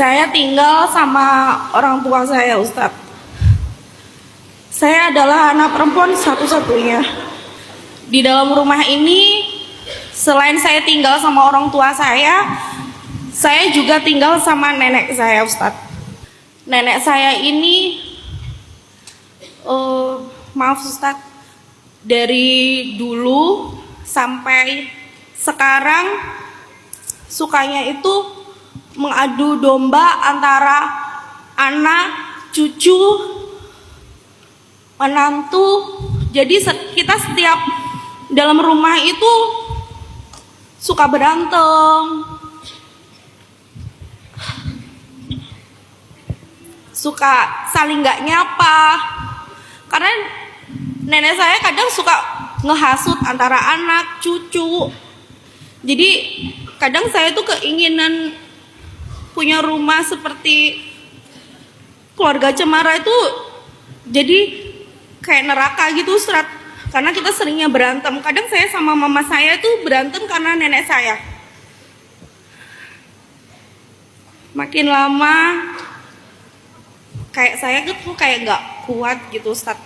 Saya tinggal sama orang tua saya, Ustadz. Saya adalah anak perempuan satu-satunya. Di dalam rumah ini, selain saya tinggal sama orang tua saya juga tinggal sama nenek saya, Ustadz. Nenek saya ini, maaf Ustadz, dari dulu sampai sekarang sukanya itu mengadu domba antara anak, cucu, menantu. Jadi kita setiap dalam rumah itu suka berantem, suka saling gak nyapa. Karena nenek saya kadang suka ngehasut antara anak, cucu. Jadi kadang saya tuh keinginan punya rumah seperti keluarga Cemara itu jadi kayak neraka gitu, Ustaz. Karena kita seringnya berantem. Kadang saya sama mama saya tuh berantem karena nenek saya. Makin lama kayak saya tuh kayak gak kuat gitu, Ustaz.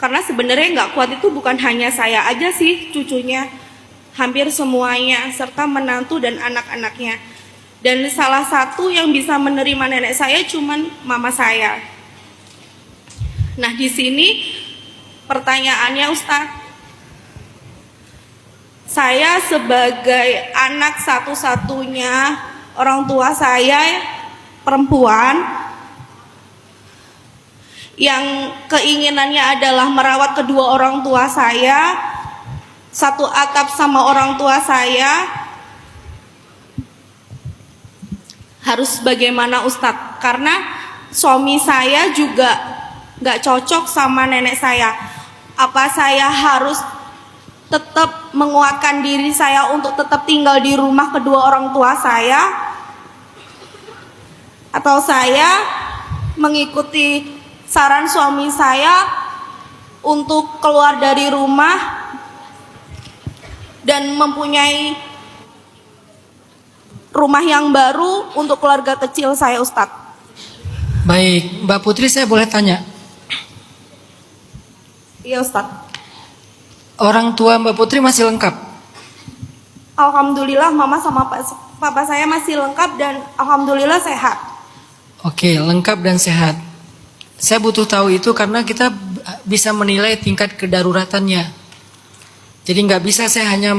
Karena sebenarnya gak kuat itu bukan hanya saya aja sih, cucunya, hampir semuanya, serta menantu dan anak-anaknya. Dan salah satu yang bisa menerima nenek saya cuman mama saya. Nah, di sini pertanyaannya, Ustadz, saya sebagai anak satu-satunya, orang tua saya perempuan yang keinginannya adalah merawat kedua orang tua saya, satu atap sama orang tua saya, harus bagaimana, Ustadz? Karena suami saya juga gak cocok sama nenek saya. Apa saya harus tetap menguatkan diri saya untuk tetap tinggal di rumah kedua orang tua saya? Atau saya mengikuti saran suami saya untuk keluar dari rumah dan mempunyai rumah yang baru untuk keluarga kecil saya, Ustadz? Baik, Mbak Putri, saya boleh tanya? Iya, Ustadz. Orang tua Mbak Putri masih lengkap? Alhamdulillah, mama sama papa saya masih lengkap dan alhamdulillah sehat. Oke, lengkap dan sehat. Saya butuh tahu itu karena kita bisa menilai tingkat kedaruratannya. Jadi nggak bisa saya hanya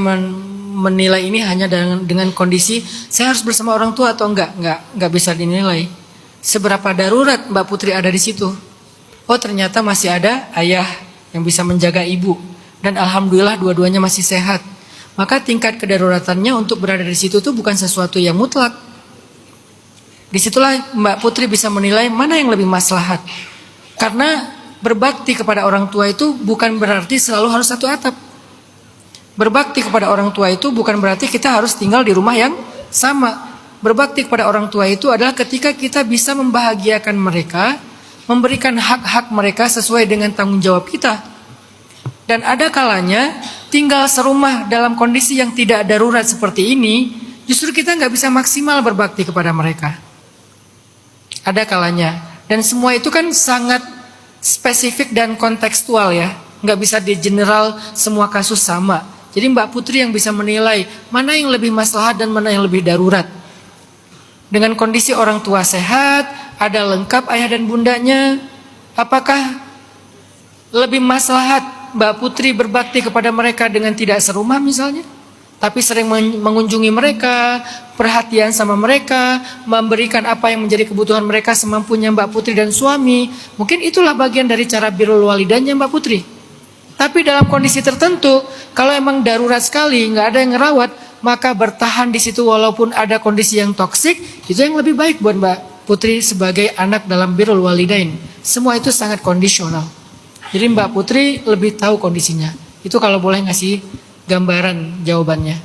menilai ini hanya dengan kondisi saya harus bersama orang tua atau nggak bisa dinilai. Seberapa darurat Mbak Putri ada di situ? Oh, ternyata masih ada ayah yang bisa menjaga ibu dan alhamdulillah dua-duanya masih sehat. Maka tingkat kedaruratannya untuk berada di situ tuh bukan sesuatu yang mutlak. Disitulah Mbak Putri bisa menilai mana yang lebih maslahat. Karena berbakti kepada orang tua itu bukan berarti selalu harus satu atap. Berbakti kepada orang tua itu bukan berarti kita harus tinggal di rumah yang sama. Berbakti kepada orang tua itu adalah ketika kita bisa membahagiakan mereka, memberikan hak-hak mereka sesuai dengan tanggung jawab kita. Dan ada kalanya tinggal serumah dalam kondisi yang tidak darurat seperti ini, justru kita nggak bisa maksimal berbakti kepada mereka. Ada kalanya. Dan semua itu kan sangat spesifik dan kontekstual ya. Nggak bisa di general semua kasus sama. Jadi Mbak Putri yang bisa menilai mana yang lebih maslahat dan mana yang lebih darurat. Dengan kondisi orang tua sehat, ada lengkap ayah dan bundanya, apakah lebih maslahat Mbak Putri berbakti kepada mereka dengan tidak serumah misalnya? Tapi sering mengunjungi mereka, perhatian sama mereka, memberikan apa yang menjadi kebutuhan mereka semampunya Mbak Putri dan suami. Mungkin itulah bagian dari cara birrul walidaynya Mbak Putri. Tapi dalam kondisi tertentu, kalau emang darurat sekali, nggak ada yang ngerawat, maka bertahan di situ walaupun ada kondisi yang toksik, itu yang lebih baik buat Mbak Putri sebagai anak dalam birrul walidain. Semua itu sangat kondisional. Jadi Mbak Putri lebih tahu kondisinya. Itu kalau boleh ngasih gambaran jawabannya.